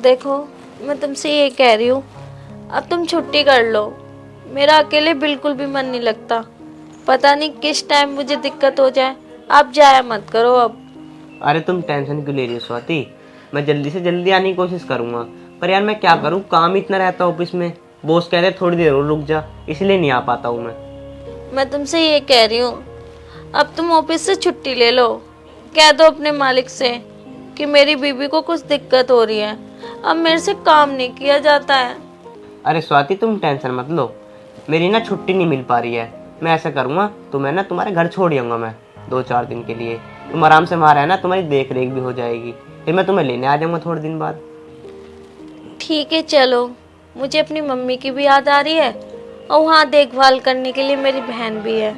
देखो, मैं तुमसे ये कह रही हूँ, अब तुम छुट्टी कर लो। मेरा अकेले बिल्कुल भी मन नहीं लगता। पता नहीं किस टाइम मुझे दिक्कत हो जाए। आप जाया मत करो अब। अरे तुम टेंशन क्यों ले रही हो स्वाति? मैं जल्दी से जल्दी आने की कोशिश करूंगा, पर यार मैं क्या करूं, काम ही इतना रहता है ऑफिस में। बॉस कह रहे थोड़ी देर और रुक जा, इसलिए नहीं आ पाता हूँ मैं तुमसे ये कह रही हूँ, अब तुम ऑफिस से छुट्टी ले लो। कह दो अपने मालिक से कि मेरी बीबी को कुछ दिक्कत हो रही है, अब मेरे से काम नहीं किया जाता है। अरे स्वाति तुम टेंशन मत लो, मेरी ना छुट्टी नहीं मिल पा रही है। मैं ऐसा करूँगा, तुम्हें ना तुम्हारे घर छोड़ जाऊँगा मैं 2-4 दिन के लिए। तुम आराम से वहाँ रहना, तुम्हारी देख रेख भी हो जाएगी। फिर मैं तुम्हें लेने आ जाऊँगा थोड़े दिन बाद। ठीक है चलो। मुझे अपनी मम्मी की भी याद आ रही है, और वहाँ देखभाल करने के लिए मेरी बहन भी है।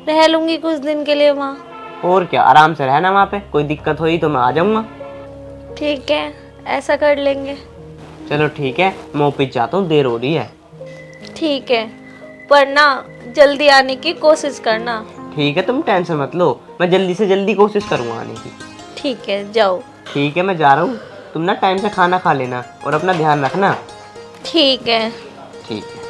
रह लूँगी कुछ दिन के लिए वहाँ। और क्या, आराम से रहना वहाँ पे। कोई दिक्कत हुई तो मैं आ जाऊँगा। ठीक है, ऐसा कर लेंगे। चलो ठीक है, मैं ऑफिस जाता हूँ, देर हो रही है। ठीक है, पर ना जल्दी आने की कोशिश करना। ठीक है, तुम टेंशन मत लो, मैं जल्दी से जल्दी कोशिश करूँगा आने की। ठीक है, जाओ। ठीक है, मैं जा रहा हूँ। तुम ना टाइम से खाना खा लेना और अपना ध्यान रखना। ठीक है। ठीक है।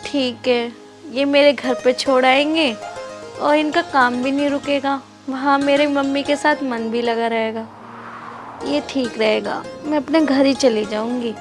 ठीक है, ये मेरे घर पे छोड़ आएंगे और इनका काम भी नहीं रुकेगा। वहाँ मेरी मम्मी के साथ मन भी लगा रहेगा। ये ठीक रहेगा, मैं अपने घर ही चली जाऊंगी।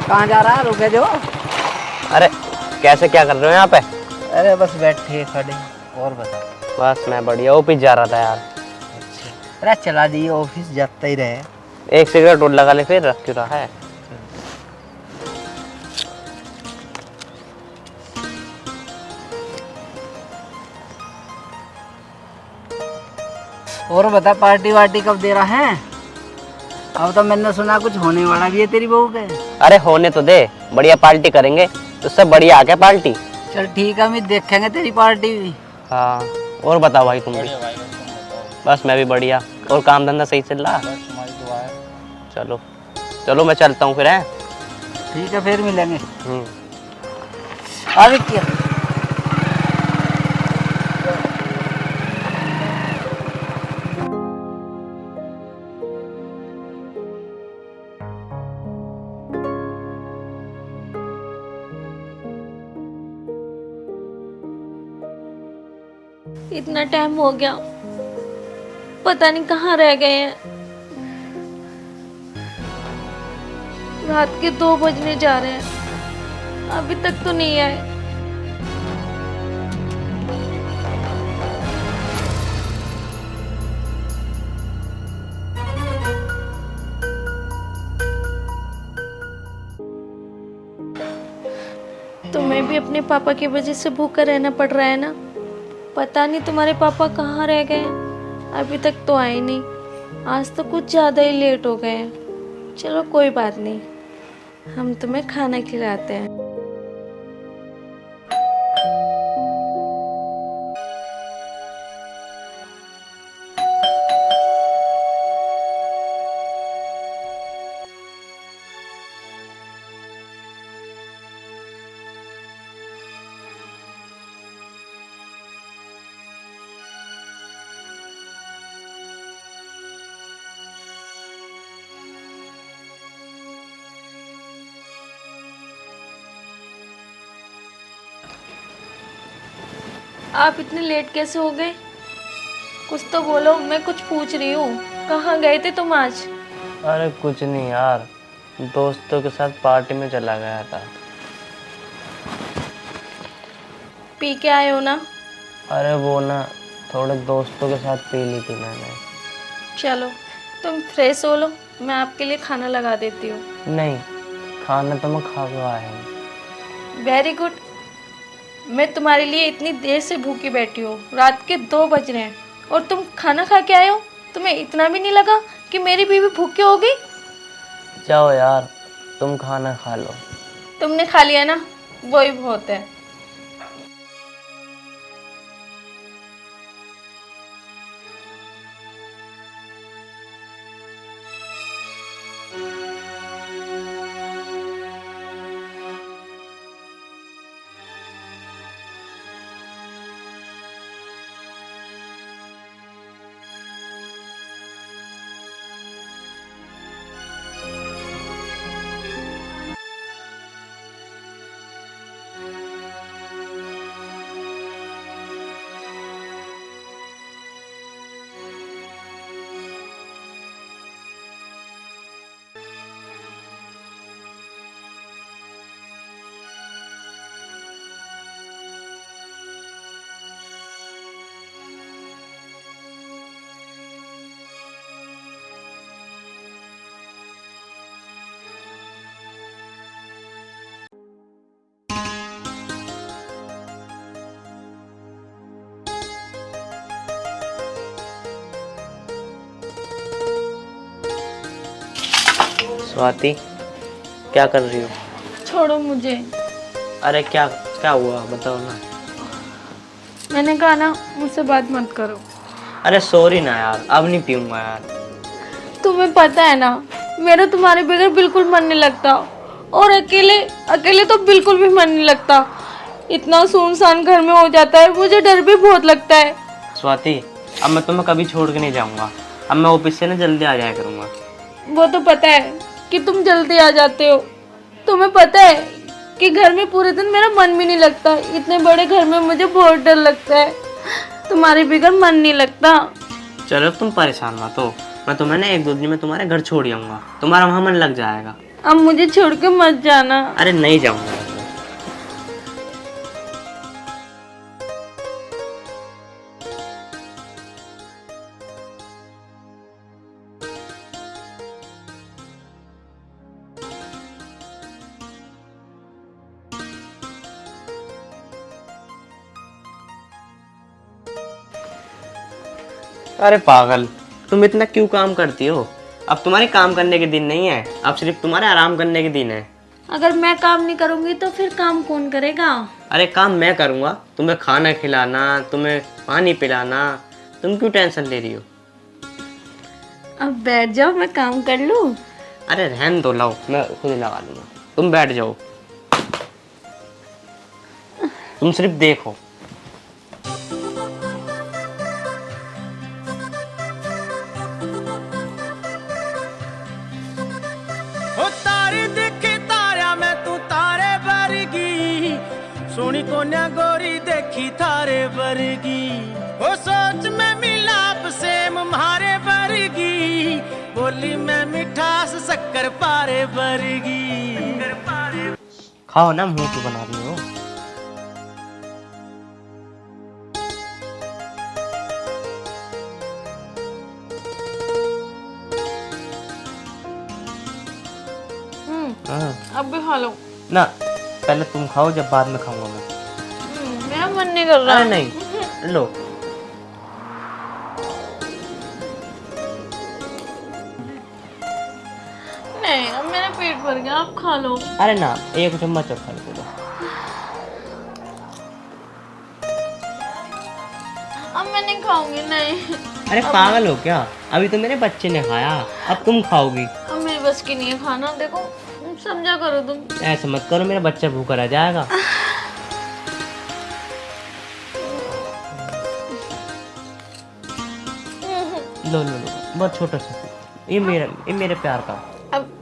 कहाँ जा रहा है? रुके जो। अरे कैसे, क्या कर रहे हो यहाँ पे? अरे बस बैठे खड़े। और बता। बस मैं बढ़िया, ऑफिस जा रहा था यार। अच्छा, अरे चला दिए, ऑफिस जाता ही रहे। एक सिगरेट और लगा ले, फिर रख क्यों रहा है? और बता, पार्टी वार्टी कब दे रहा है? अब तो मैंने सुना कुछ होने वाला भी है तेरी बहू के। अरे होने तो दे, बढ़िया पार्टी करेंगे। उससे बढ़िया आ क्या पार्टी। चल ठीक है, हम देखेंगे तेरी पार्टी भी। हाँ, और बताओ भाई तुम भी। बस मैं भी बढ़िया। और काम धंधा सही चल रहा? चलो चलो, मैं चलता हूँ फिर। है ठीक है, फिर मिलेंगे। हम्म। अरे क्या इतना टाइम हो गया, पता नहीं कहाँ रह गए हैं। रात के 2 बजने जा रहे हैं, अभी तक तो नहीं आए। तुम्हें भी अपने पापा की वजह से भूखा रहना पड़ रहा है ना? पता नहीं तुम्हारे पापा कहाँ रह गए हैं, अभी तक तो आए नहीं। आज तो कुछ ज़्यादा ही लेट हो गए हैं। चलो कोई बात नहीं, हम तुम्हें खाना खिलाते हैं। आप इतने लेट कैसे हो गए? कुछ तो बोलो, मैं कुछ पूछ रही हूँ। कहाँ गए थे तुम आज? अरे कुछ नहीं यार, दोस्तों के साथ पार्टी में चला गया था। पी के आए हो ना? अरे वो ना, थोड़े दोस्तों के साथ पी ली थी मैंने। चलो तुम फ्रेश हो लो, मैं आपके लिए खाना लगा देती हूँ। नहीं, खाना तो मैं खा के आया हूँ। Very good. मैं तुम्हारे लिए इतनी देर से भूखी बैठी हूँ, रात के 2 बज रहे हैं और तुम खाना खा के आए हो, तुम्हें इतना भी नहीं लगा कि मेरी बीवी भूखी होगी? जाओ यार, तुम खाना खा लो। तुमने खा लिया ना, वही बहुत है। स्वाति, क्या कर रही हो? छोड़ो मुझे। अरे क्या क्या हुआ, बताओ ना। मैंने कहा ना, मुझसे बात मत करो। अरे सॉरी ना यार, अब नहीं पीऊंगा यार। तुम्हें पता है ना, मेरा तुम्हारे बगैर बिल्कुल मन नहीं लगता, और अकेले अकेले तो बिल्कुल भी मन नहीं लगता। इतना सुनसान घर में हो जाता है, मुझे डर भी बहुत लगता है। स्वाति, अब मैं तुम्हें कभी छोड़ के नहीं जाऊंगा। अब मैं ऑफिस से ना जल्दी आ जाया करूंगा। वो तो पता है कि तुम जल्दी आ जाते हो। तुम्हें पता है कि घर में पूरे दिन मेरा मन भी नहीं लगता। इतने बड़े घर में मुझे बहुत डर लगता है। तुम्हारे बगैर मन नहीं लगता। चलो तुम परेशान मत हो, मैं तुम्हें ना 1-2 दिन में तुम्हारे घर छोड़ आऊंगा, तुम्हारा वहाँ मन लग जाएगा। अब मुझे छोड़ के मत जाना। अरे नहीं जाऊंगा। अरे पागल, तुम इतना क्यों काम करती हो? अब तुम्हारे काम करने के दिन नहीं है, अब सिर्फ तुम्हारे आराम करने के दिन है। अगर मैं काम नहीं करूंगी तो फिर काम कौन करेगा? अरे काम मैं करूँगा, तुम्हें खाना खिलाना, तुम्हें पानी पिलाना। तुम क्यों टेंशन ले रही हो? अब बैठ जाओ, मैं काम कर लूं। अरे रहन दो, लाओ मैं खुद लगा लूँगा, तुम बैठ जाओ। तुम सिर्फ देखो। तारे देखे तारा मैं तू तारे वर्गी, सोनी कोन्या गोरी देखी थारे वर्गी। ओ सोच में मिलाप सेम मारे वर्गी, बोली मैं मिठास शक्कर पारे वर्गी। खाओ ना, मुंह क्यों बना रही हो? अब भी खा लो। ना, पहले तुम खाओ, जब बाद में खाऊंगा मैं। मेरा मन नहीं कर रहा। अरे नहीं, लो। नहीं, अब मेरा पेट भर गया, आप खा लो। अरे ना, एक चम्मच और खा लो। अब मैं नहीं खाऊंगी, नहीं। अरे पागल हो क्या? अभी तो मेरे बच्चे ने खाया, अब तुम खाओगी। अब मेरी बस की नहीं है खाना। देखो, समझा करो तुम। ऐसा मत करो, मेरा बच्चा भूखा रह जाएगा। लो लो लो, बहुत छोटा सा। ये मेरे प्यार का। अब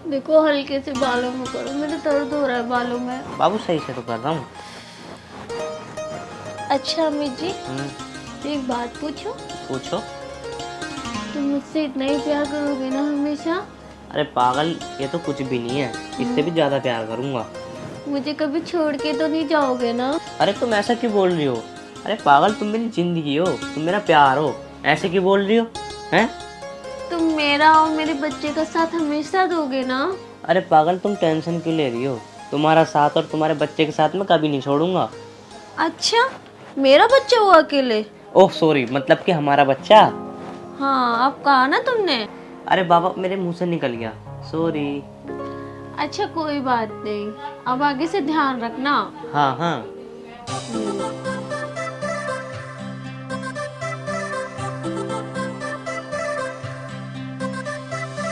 देखो, हल्के से बालों में करो, मेरे दर्द हो रहा है बालों में। बाबू सही से तो कर रहा हूँ। अच्छा अमित जी, एक बात पूछो। पूछो। तुम मुझसे इतना ही प्यार करोगे ना हमेशा? अरे पागल, ये तो कुछ भी नहीं है, इससे भी ज्यादा प्यार करूंगा। मुझे कभी छोड़ के तो नहीं जाओगे ना? अरे तुम ऐसा क्यों बोल रही हो? अरे पागल, तुम मेरी जिंदगी हो, तुम मेरा प्यार हो, ऐसे क्यों बोल रही हो हैं? तुम मेरा और मेरे बच्चे का साथ हमेशा दोगे ना? अरे पागल, तुम टेंशन क्यों ले रही हो? तुम्हारा साथ और तुम्हारे बच्चे के साथ मैं कभी नहीं छोड़ूंगा। अच्छा, मेरा बच्चा हुआ अकेले? ओह सॉरी, मतलब कि हमारा बच्चा। हाँ, अब कहा ना तुमने। अरे बाबा, मेरे मुंह से निकल गया, सॉरी। अच्छा कोई बात नहीं, अब आगे से ध्यान रखना। हाँ हाँ।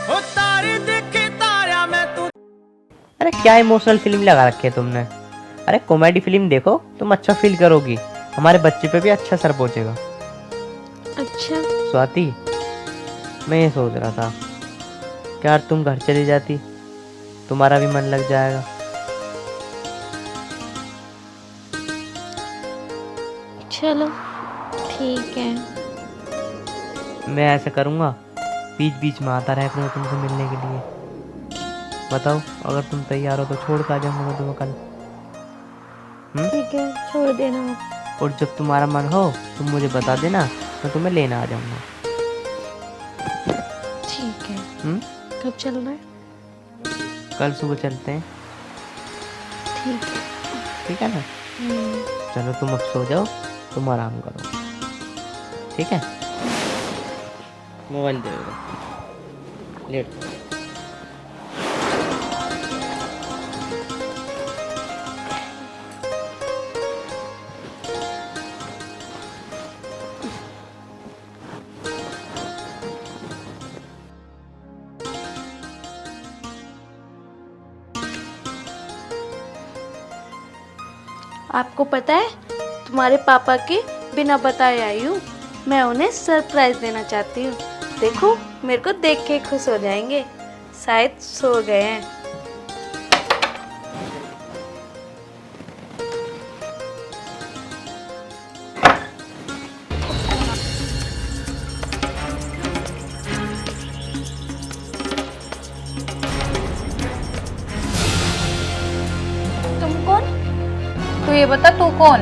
ओ तारे देखे तारा मैं तू। अरे क्या इमोशनल फिल्म लगा रखी है तुमने? अरे कॉमेडी फिल्म देखो, तुम अच्छा फील करोगी, हमारे बच्चे पे भी अच्छा असर पहुंचेगा। अच्छा, स्वाति, मैं ये सोच रहा था कि यार तुम घर चली जाती, तुम्हारा भी मन लग जाएगा। चलो ठीक है। मैं ऐसा करूँगा, बीच बीच में आता रह करूँगा तुमसे मिलने के लिए। बताओ, अगर तुम तैयार हो तो छोड़ कर आ जाऊँगा मैं तुम्हें कल। ठीक है, छोड़ देना। और जब तुम्हारा मन हो तुम मुझे बता देना, मैं तुम्हें लेना आ जाऊँगा। ठीक है। कब चल रहा है? कल सुबह चलते हैं। ठीक है। ठीक है ना? चलो तुम अब सो जाओ, तुम आराम करो, ठीक है? मोबाइल दे दो, लेट। आपको पता है, तुम्हारे पापा के बिना बताए आई हूँ। मैं उन्हें सरप्राइज देना चाहती हूँ। देखो, मेरे को देख के खुश हो जाएंगे। शायद सो गए हैं। तुम कौन? तू ये बता, तू कौन?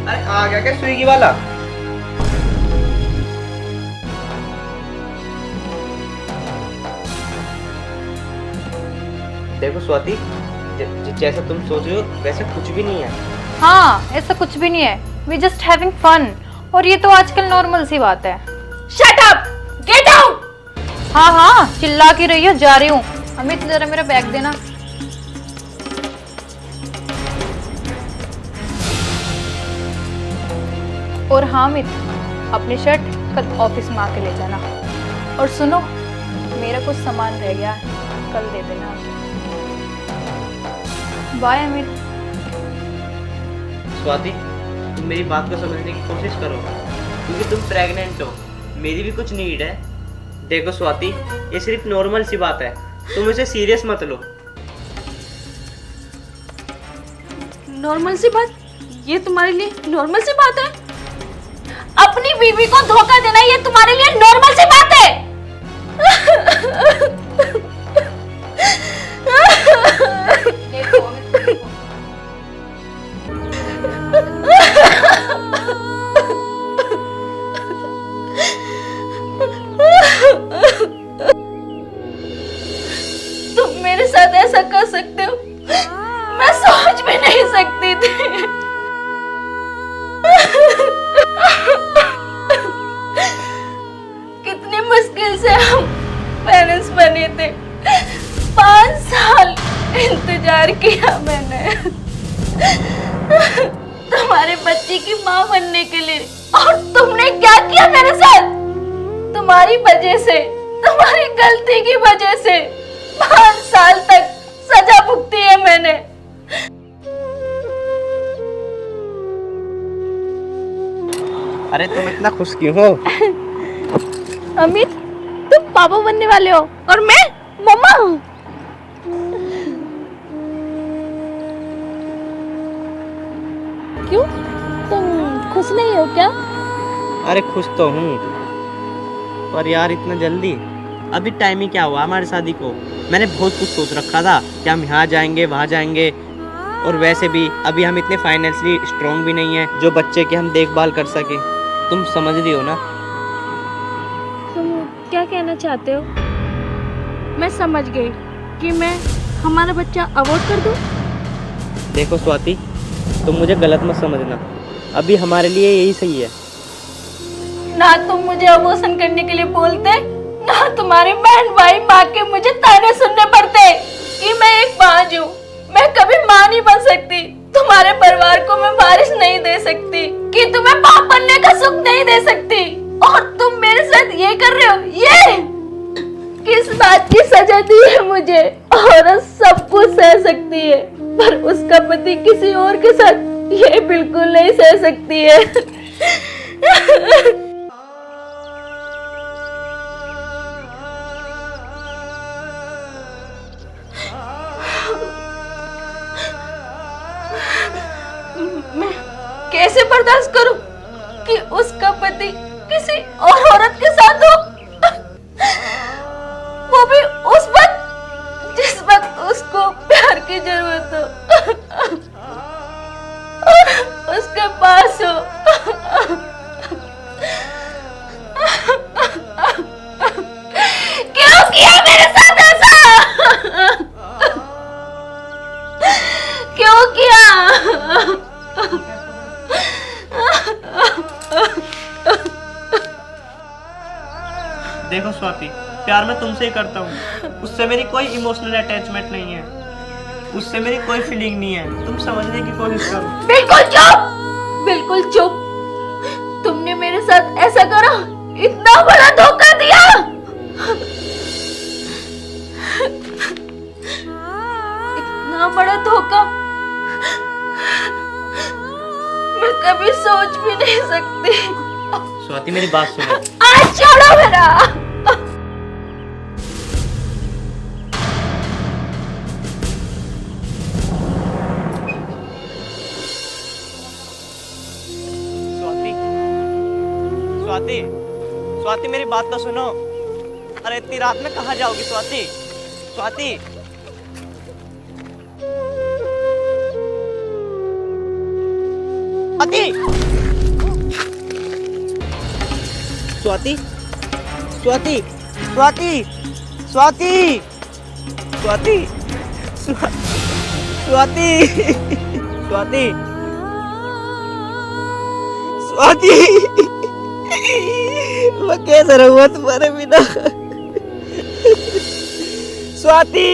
अरे आ गया क्या स्विगी वाला? देखो स्वाति, जैसा तुम सोच रहे हो वैसे कुछ भी नहीं है। हाँ, ऐसा कुछ भी नहीं है। We just having fun. और ये तो आजकल नॉर्मल सी बात है। Shut up! Get out! हाँ हाँ, चिल्ला की रही हो, जा रही हूँ। अमित जरा मेरा बैग देना। और हाँ अमित, अपनी शर्ट कल ऑफिस में आके ले जाना। और सुनो, मेरा कुछ सामान रह गया है, कल दे देना। बाय अमित। स्वाति, तुम मेरी बात को समझने की कोशिश करो, क्योंकि तुम प्रेग्नेंट हो, मेरी भी कुछ नीड है। देखो स्वाति, ये सिर्फ नॉर्मल सी बात है, तुम इसे सीरियस मत लो। नॉर्मल सी बात? ये तुम्हारे लिए नॉर्मल सी बात है? अपनी बीवी को धोखा देना ये तुम्हारे लिए नॉर्मल सी बात है? तुम मेरे साथ ऐसा कर सकते हो, मैं सोच भी नहीं सकती थी। कितनी मुश्किल से हम पेरेंट्स बने थे। 5 साल इंतजार किया मैंने तुम्हारे बच्चे की माँ बनने के लिए, और तुमने क्या किया मेरे साथ? तुम्हारी वजह से, तुम्हारी गलती की वजह से 5 साल तक सजा भुगती है मैंने। अरे तुम इतना खुश क्यों हो? अमित, तुम पापा बनने वाले हो और मैं मम्मा। क्यों, तुम खुश नहीं हो क्या? अरे खुश तो हूँ, पर यार इतना जल्दी? अभी टाइम ही क्या हुआ हमारी शादी को। मैंने बहुत कुछ सोच रखा था कि हम यहाँ जाएंगे, वहाँ जाएंगे, और वैसे भी अभी हम इतने फाइनेंशियली स्ट्रांग भी नहीं हैं जो बच्चे की हम देखभाल कर सके। तुम समझ रही हो ना? तुम क्या कहना चाहते हो? मैं समझ गई कि मैं हमारा बच्चा अवॉइड कर दूं। देखो स्वाति, तुम मुझे गलत मत समझना, अभी हमारे लिए यही सही है। ना तुम मुझे अबॉर्शन करने के लिए बोलते, ना तुम्हारी बहन भाई माँ के मुझे ताने सुनने पड़ते कि मैं एक बाज हूँ। मैं कभी माँ नहीं बन सकती, तुम्हारे परिवार को मैं बारिश नहीं दे सकती, कि तुम्हें बाप बनने का सुख नहीं दे सकती, और तुम मेरे साथ ये कर रहे हो। ये किस बात की सजा दी है मुझे? औरत सब कुछ सह सकती है, पर उसका पति किसी और के साथ ये बिल्कुल नहीं सह सकती है। मैं कैसे बर्दाश्त करूं कि उसका पति किसी और औरत के साथ हो, वो भी उस वक्त जिस वक्त उसको प्यार की जरूरत हो और उसके पास हो। क्यों किया मेरे साथ ऐसा? क्यों किया? देखो स्वाति, प्यार मैं तुमसे ही करता हूँ, उससे मेरी कोई इमोशनल अटैचमेंट नहीं है, उससे मेरी कोई फीलिंग नहीं है। तुम समझने की कोशिश करो। बिल्कुल चुप, बिल्कुल चुप। तुमने मेरे साथ ऐसा करा, इतना बड़ा धोखा दिया। इतना बड़ा धोखा मैं कभी सोच भी नहीं सकती। स्वाति मेरी बात सुनो। आज छोड़ो मेरा। स्वाति, स्वाति, स्वाति मेरी बात तो सुनो। अरे इतनी रात में कहाँ जाओगी स्वाति? स्वाति, स्वाति, स्वाति, स्वाति, स्वाति, स्वाति, स्वाति, स्वाति, स्वाति, स्वाति, मैं कैसे रहूँगा तुम्हारे बिना? स्वाति।